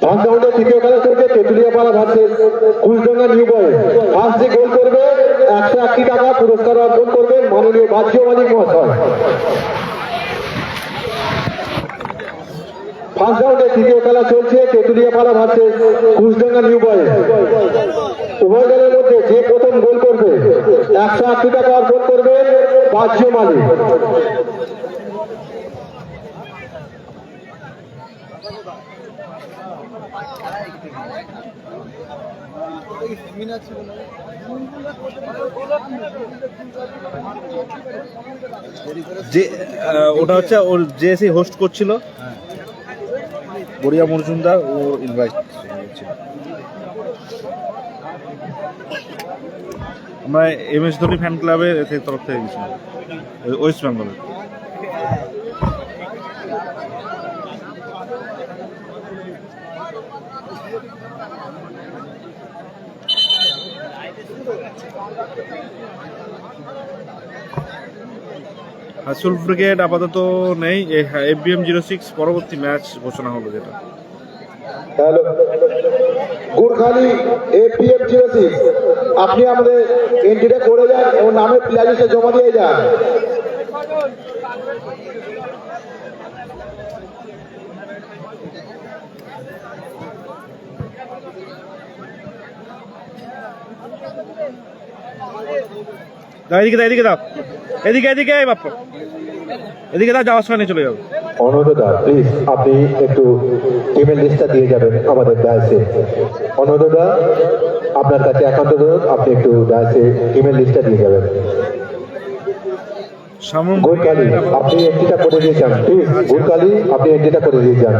First রাউন্ডে তৃতীয় খেলা চলছে তেঁতুলিয়াপাড়া ভার্সেস কুচডাঙ্গা নিউ বয়েজ। ফার্স্ট যে গোল করবে 101 টাকা পুরস্কার অর্জন করবেন মাননীয় বাহ্য মালিক মহাশয়। ফার্স্ট রাউন্ডে তৃতীয় খেলা চলছে তেঁতুলিয়াপাড়া ভার্সেস কুচডাঙ্গা নিউ বয়েজ। উভয় দলের মধ্যে যে প্রথম গোল করবে 180 টাকা অর্জন করবেন বাহ্য মালিক। যে ওটা হচ্ছে ওর যে এসে হোস্ট করছিল বড়িয়া মজুমদার, ও ইনভাইট করছিল। আমরা MS ধোনি ফ্যান ক্লাবের তরফ থেকে গেছিলাম ওয়েস্ট বেঙ্গলের। হাসুল ব্রিগেড আপাতত নেই, FBM 06 পরবর্তী ম্যাচ ঘোষণা হলো যেটা। হ্যালো গুড়খালি FBM 06, আপনি আমাদের এন্ট্রিটা করে যান এবং নামের প্লেয়ার লিস্টে জমা দিয়ে যান। এদিকে দাও, এদিকে দাও, এদিকে এদিকে বাপ্পা, এদিকে দাও, যাওয়ার সময় চলে যাবে। অনুরোধা প্লিজ আপনি একটু টিমের লিস্টটা দিয়ে যাবেন আমাদের ডায়াসে। অনুরোধা আপনার কাছে একান্ত অনুরোধ, আপনি একটু ডায়াসে টিমের লিস্টটা দিয়ে যাবেন। গুড়খালি আপনি এন্ট্রিটা করে দিয়ে যান প্লিজ। গুড়খালি আপনি এন্ট্রিটা করে দিয়ে যান।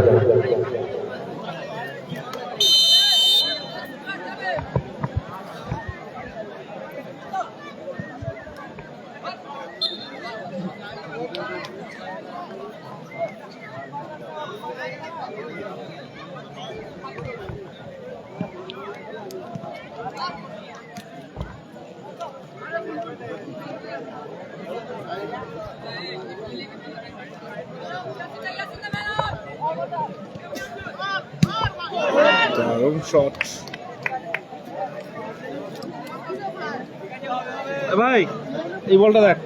দারুণ শট ভাই, এই বলটা দেখ।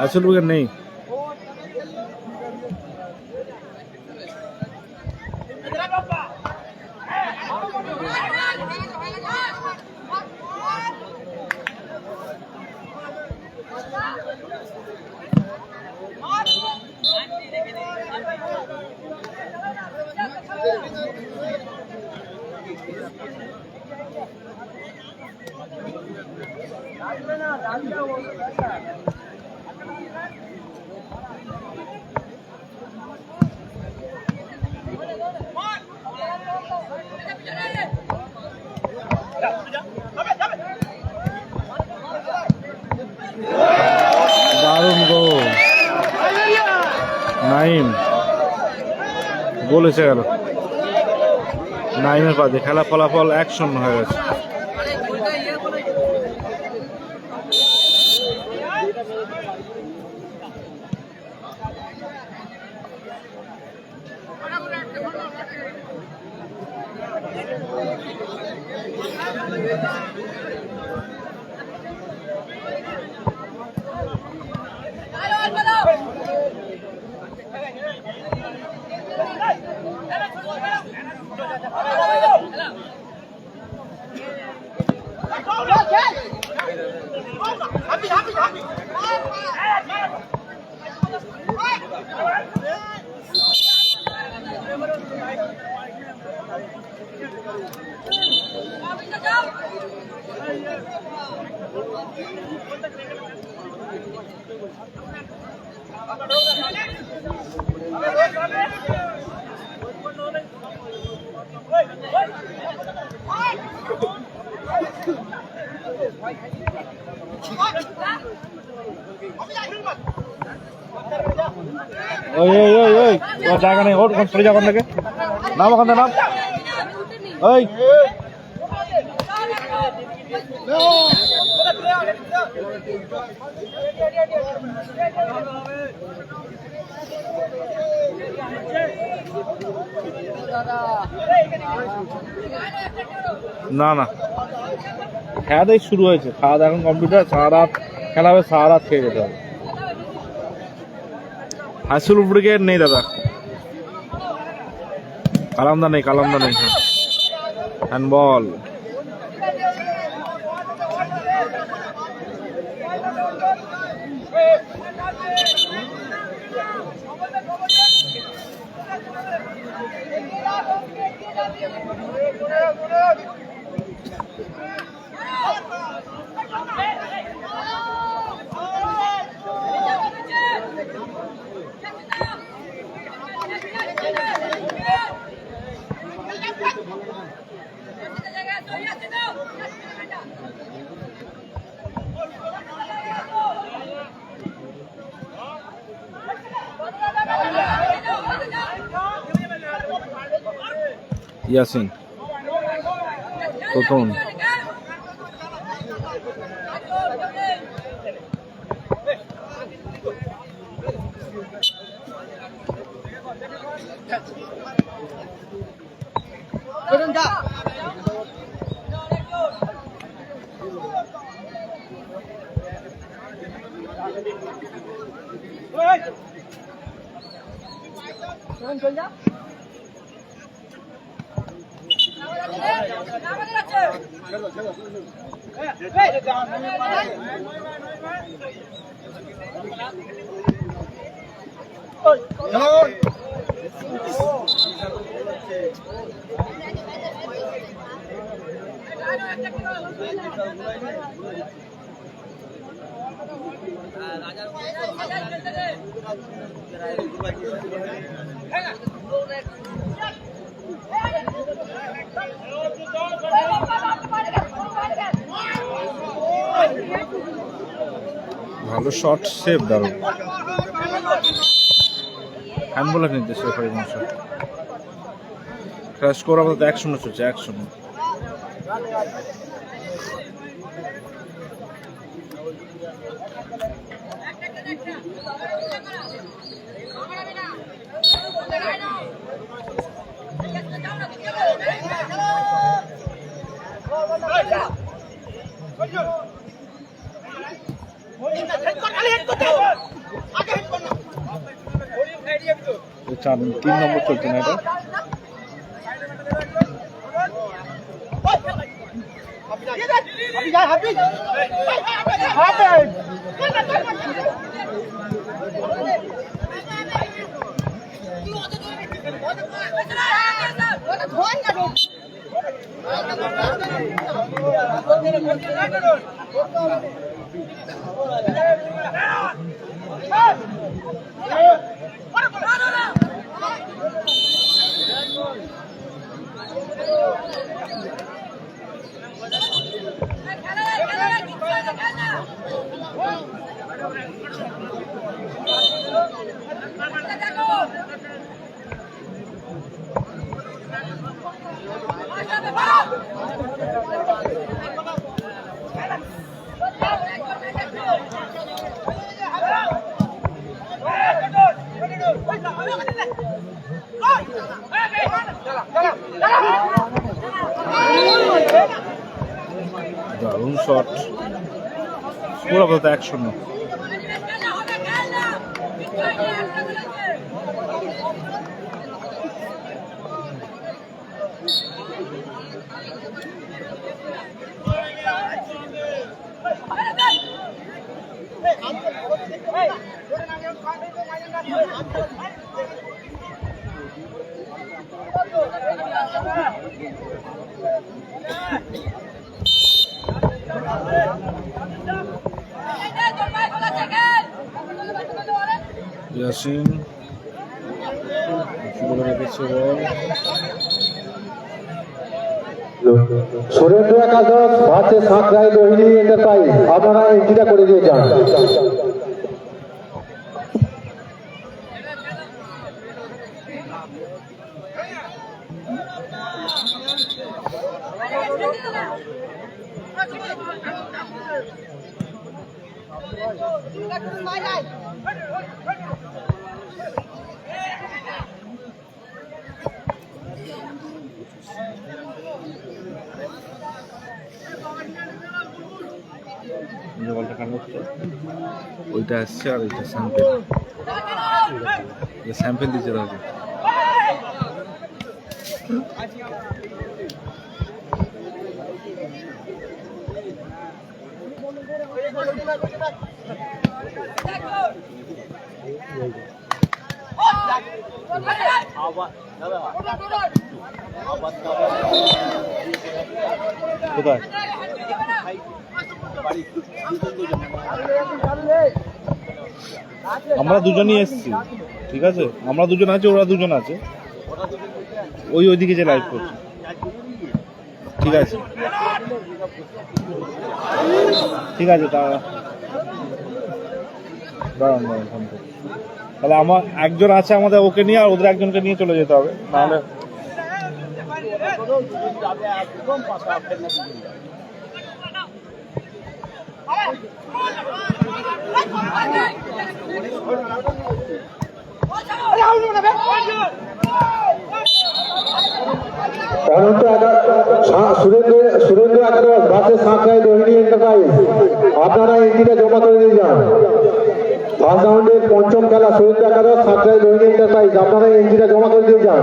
আসল উইকেট নেই। দারুণ গোল, নাইম গোল এসে গেল নাইমের পাশে। খেলা ফলাফল 1-0 হয়ে গেছে। ওই ওই ওই ওই তোমার জায়গা নেই, ওর ওখানে চলে যাও ওখান থেকে, নাম ওখান থেকে নাম। ওই না না, খেলা দাই শুরু হয়েছে, খাওয়া দাওয়া এখন কম্পিউটার, সারা রাত খেলা হবে, সারা রাত খেয়ে যেতে হবে। হাই স্কুল ব্রিগেড নেই দাদা, কালামদা নেই, কালামদা নেই। হ্যান্ডবল ইয়াসিন প্রথম ভালো শট, সেভ দারুণ। হ্যান্ডবলের নির্দেশ রেফারি মহাশয়। ক্র্যাশ স্কোর আপাতত 1-0 চলছে, 1-0। তিন নম্বর চলছে না এটা। দারুণ শট, স্কোর আপাতত 1-0। ইয়াসিন বলে রেখেছে বল। সুরেন্দ্র একাদশ ভার্সেস সাঁকরাইল রোহিণী এন্টারপ্রাইজ, আপনারা এন্ট্রিটা করে দিয়ে যান। বলটা কার হচ্ছে ওইটা আসছে আর ওইটা স্যাম্পেল স্যাম্পেল দিচ্ছে রাজু। কোথায় আমরা দুজনই এসছি, ঠিক আছে আমরা দুজন আছি, ওরা দুজন আছে, ওইদিকে যে লাইভ করছে, ঠিক আছে ঠিক আছে দাঁড়ান ফোন করছি। তাহলে আমার একজন আছে আমাদের, ওকে নিয়ে আর ওদের একজনকে নিয়ে চলে যেতে হবে, নাহলে সুরেন্দ্র একাদশ ভার্সেস সাঁকরাইল রোহিণী এন্টারপ্রাইজ, আপনারা এন্ট্রিটা জমা করে দিয়ে যান। ফার্স্ট রাউন্ডের পঞ্চম খেলা সুরেন্দ্র একাদশ সাঁকরাইল রোহিণী এন্টারপ্রাইজ, আপনারা এন্ট্রিটা জমা করে দিয়ে যান।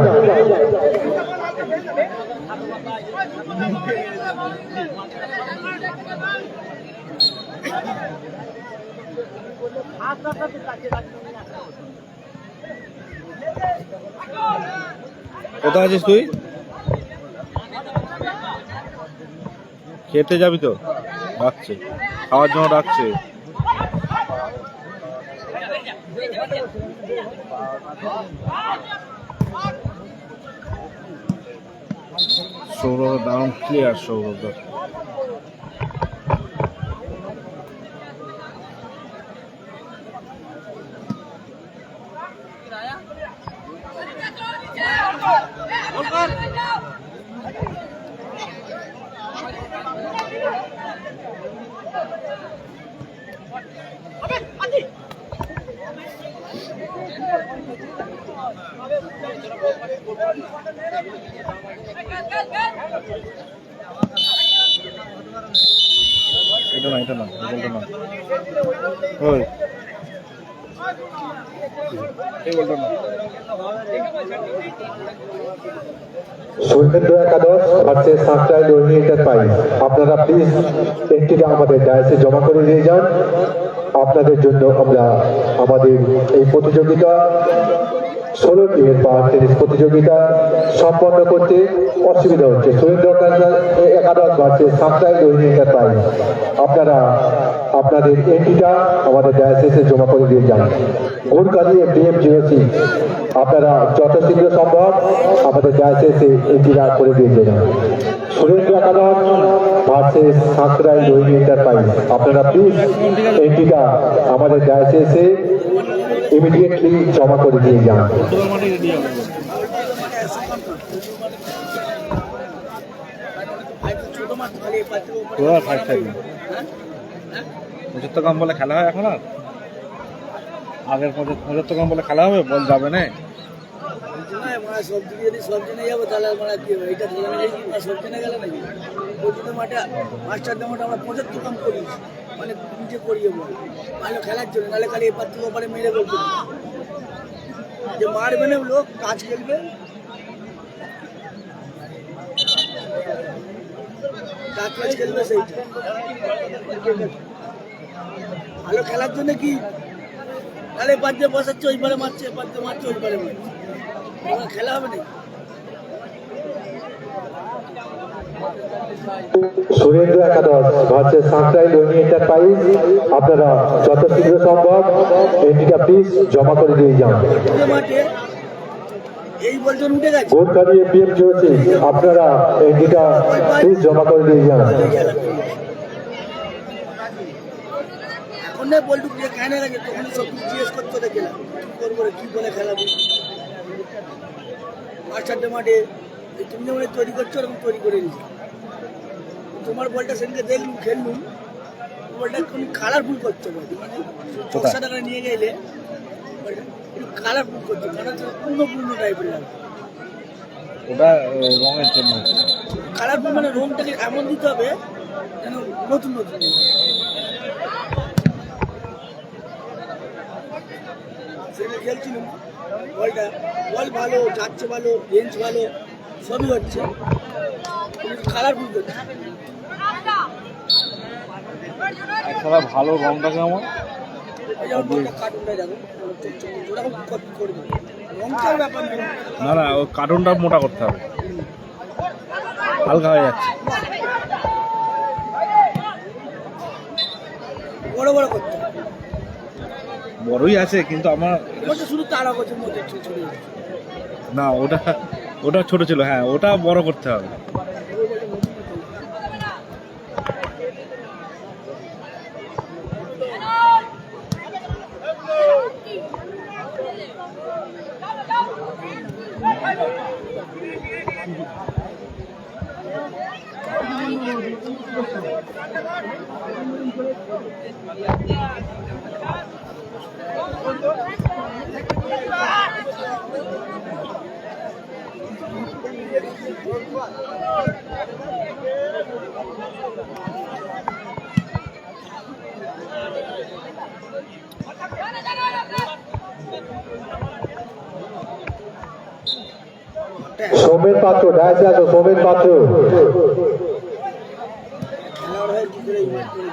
কোথায় আছিস তুই? খেতে যাবি তো? ডাকছে, খাওয়ার জন্য ডাকছে। সৌরভ দারুণ ক্লিয়ার, সৌরভ এটা না ওই সুরেন্দ্র একাদশ ভার্সেস সাঁকরাইল রোহিণী এন্টারপ্রাইজ, আপনারা প্লিজ এন্ট্রিটা আমাদের ডায়াসে জমা করে দিয়ে যান। আপনাদের জন্য আমরা আমাদের এই প্রতিযোগিতা 16টি পাওয়ার টেনিস প্রতিযোগিতা সম্পন্ন করতে অসুবিধা হচ্ছে। সুরেন্দ্র একাদশ ভার্সেস সাঁকরাইল রোহিণী এন্টারপ্রাইজ, আপনারা আপনাদের এন্ট্রিটা আমাদের ডায়াসে জমা করে দিয়ে যান। গুরকাজি BM06, আপনারা যত শীঘ্র সম্ভব আমাদের ডায়াসে এন্ট্রিটা করে দিয়ে যান। সুরেন্দ্র একাদশ ভার্সেস সাঁকরাইল রোহিণী এন্টারপ্রাইজ, আপনারা প্লিজ এন্ট্রিটা আমাদের ডায়াসে ইমিডিয়েটলি জমা করে দিয়ে যান। কম বলে খেলা হয় এখন, আর আগের 75 কম বলে খেলা হবে, বল যাবে না। সবজি যদি সবজি নিয়ে যাবো তাহলে আমরা কি হবে, এটা সবজি না গেলে নাকি মাঠে মাস্টারদের মাঠে আমরা 75 কম করি, মানে নিজে করিয়ে বল ভালো খেলার জন্য, নাহলে খালি এপার থেকে ওপারে মেরে বলতে যে মারবে না লোক, কাজ খেলবে, কাজ খেলবে, সেইটা ভালো খেলার জন্য কি, তাহলে এপার দিয়ে বসাচ্ছে ওই পারে মারছে, এপার দিয়ে মারছে ওই পারে মারছে, খেলা হবে না। সুরেন্দ্র একাদশ ভার্সেস সাঁকরাইল রোহিণী এন্টারপ্রাইজ, আপনারা যত শীঘ্র সম্ভব এন্ট্রিটা প্লিজ জমা করে দিয়ে যান। পুরো মাঠে এই বলটা উঠে গেছে গোর্খালি এপিএম চলছে, আপনারা এন্ট্রিটা প্লিজ জমা করে দিয়ে যান। এখন না বলটু যে কেন গেছে তখন সব কিছু জিজ্ঞেস করতে দেখলাম কি করবো রে, কি বলে খেলাবো। মাঠ চারটে মাঠে এই তুমি যেমন তৈরি করছো ওরকম তৈরি করে নিচ্ছি। তোমার বলটা সেদিকে দেখলুম খেললুম, বলটা কোনো কালারফুল করতে পারবে, মানে চোখসা টাকা নিয়ে গেলে একটু কালারফুল করতে পূর্ণ পূর্ণ টাইপের লাগবে। ওটা রঙের জন্য। কালারফুল মানে রংটাকে এমন দিতে হবে যেন নতুন নতুন। সেটা খেলছিলাম বলটা, বল ভালো যাচ্ছে, ভালো রেঞ্জ ভালো, সবই হচ্ছে, কালারফুল করছে। খেলা ভালো রংটা কেমন? যেমন বলটা কার্টুনটা যাবো ওরকম করবে, রংটার ব্যাপার নেই। না না, ওই কার্টুনটা মোটা করতে হবে, হালকা হয়ে যাচ্ছে। বড় বড় করতে হবে। বড়ই আছে কিন্তু আমার ওটা শুধু তারা গছের মধ্যে চলে যাচ্ছে। না, ওটা ওটা ছোট ছিল, হ্যাঁ ওটা বড় করতে হবে। সৌমেন পাত্র, ডায়াসে আসো সৌমেন পাত্র। খেলোয়াড় হয়ে কি করে ইনভাইট করে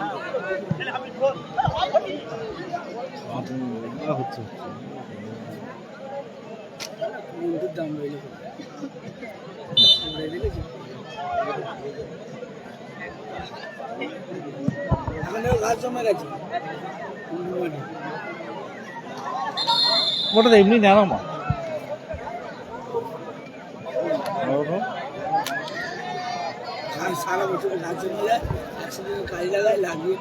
হচ্ছে দিবে দাম রইল এখন গাছ জমে গেছে। ওটা তো এমনি জানো মা। সারা বছর গাছ জমে যায়, একসাথে কাজ লাগায়, লাগিয়ে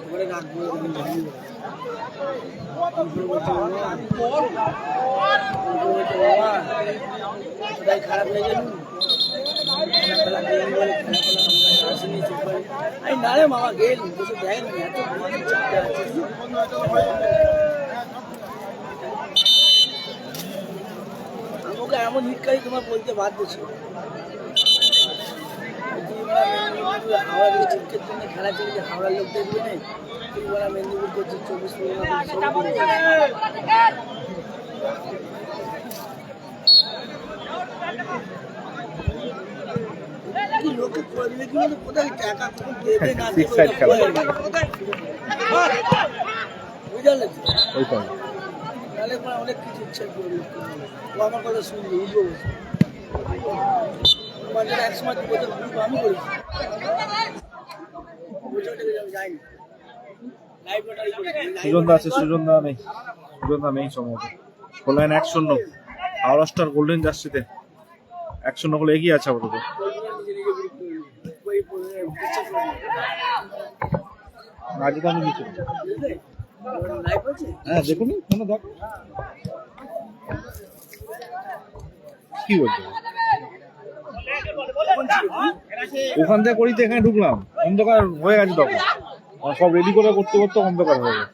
করে রাখবো খারাপ হয়ে গেল। না রে মামা গেল দেখ না এত আমাকে এমন হিটকারি তোমার বলতে বাধ্য ছিল। হাওড়া ডিস্ট্রিক্টের জন্য খেলা চলছে, হাওড়ার লোক দেখবে না তুই বলা মেদিনীপুর করছিস 24 লোকে করবে কিন্তু কোথায় টাকা দেবে না বুঝলে তাহলে অনেক কিছু ইচ্ছা করবে। ও আমার কথা শুনবে, উঠবো এক সময় আমি করেছি যাইনি। সুজনদা আছে, সুজনদা নেই, সুজনদা নেই সম্ভবত। গোল্ডেন 1-0 হাওড়া স্টার গোল্ডেন জার্সিতে 1-0 গোলে এগিয়ে আছে আপাতত। আজকে তো আমি কিছু হ্যাঁ দেখুন ফোনে দেখ কি বলছো। ওখান থেকে করিতে এখানে ঢুকলাম, অন্ধকার হয়ে গেছে তখন, সব রেডি করে করতে করতে অন্ধকার হয়ে গেছে।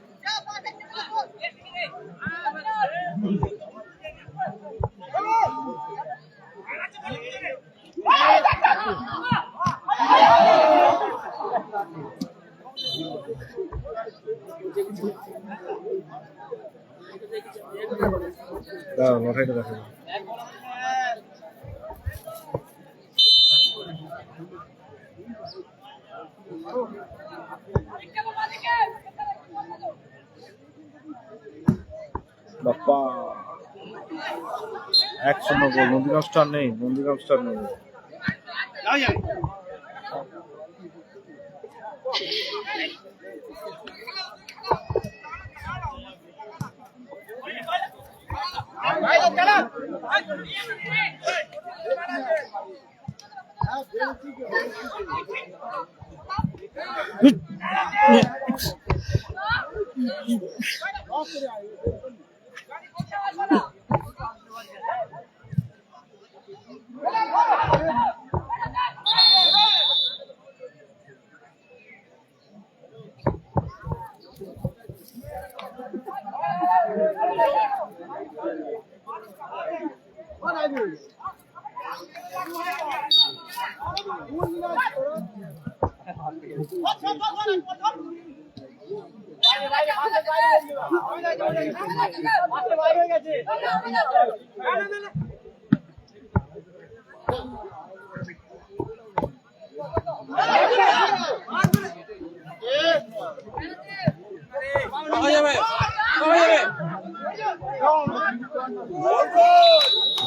লটাইটা দেখা বাপ্পা 1-0 গোল। নন্দীগ্রাম স্টার নেই, নন্দীগ্রাম স্টার নেই।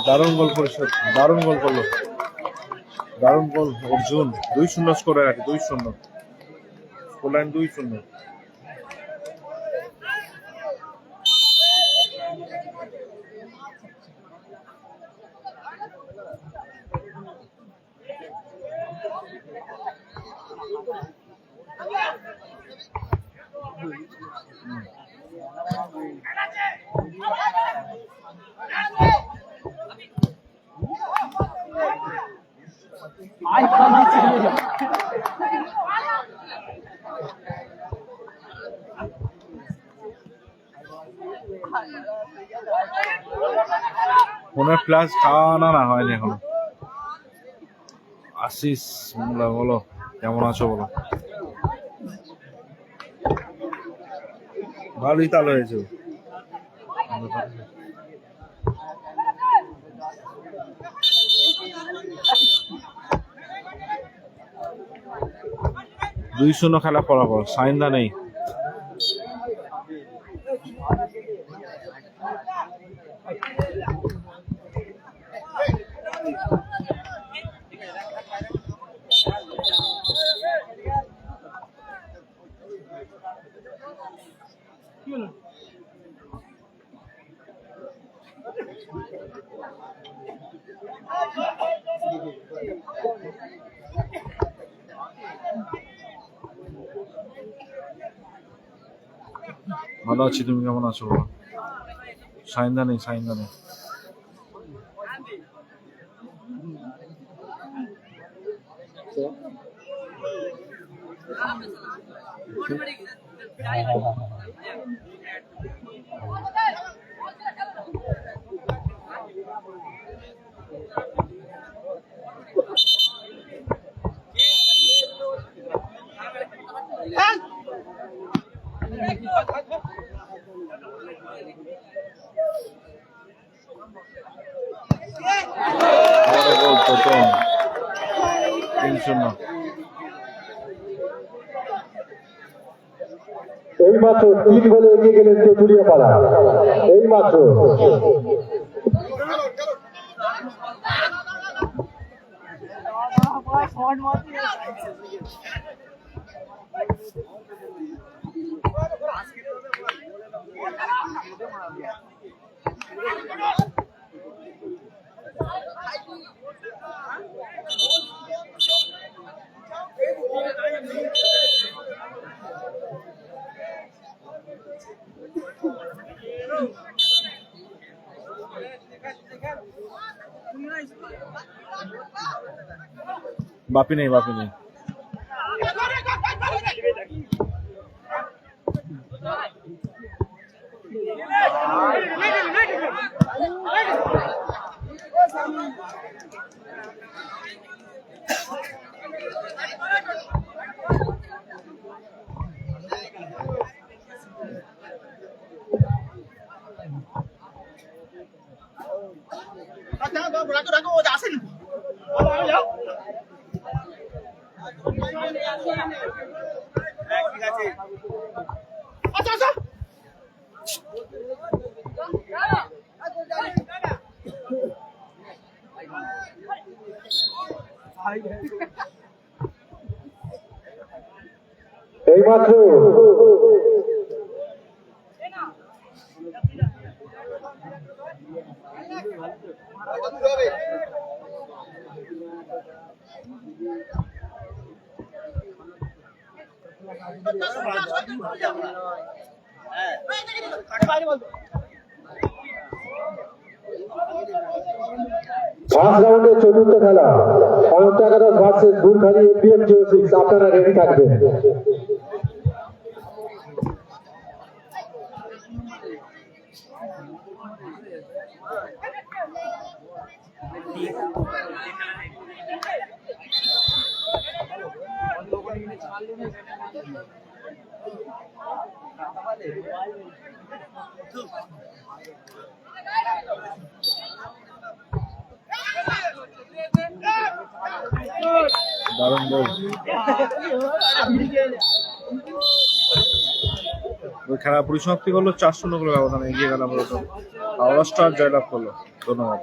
দারুণ গোল পরিশোধ, দারুণ গোল করলো, দারুণ গোল অর্জুন। 2-0 স্কোর হয়ে গেছে, 2-0 স্কোর লাইন, 2-0। ফোনের ফ্ল্যাশ খাওয়ানো না হয়নি এখনো। আশিস মোল্লা, বলো কেমন আছো বলো। ভালোই তাল হয়েছে। দুই 2-0 খেলা ফলাফল, সাইন্দা নেই। ভালো আছি, তুমি কেমন আছো বলো। সাইন্দা নেই, সাইন্দা নেই। প্রথম 3-0। এই মাত্র 3 গোলে এগিয়ে গেলেন তেঁতুলিয়া পাড়া। এই মাত্র বাপি নেই, বাপি নেই। আচ্ছা এইমাত্র ফার্স্ট রাউন্ডের চতুর্থ খেলা অনন্ত একাদশ ভার্সেস গুরখালি এপিএম 06 আপনারা রেডি থাকবেন। দারুণ গোল। ওই খেলা পরিসমাপ্তি করলো 4-0 করে ব্যবধানে এগিয়ে গেল আপাতত। হাওড়া স্টার জয়লাভ করলো। ধন্যবাদ।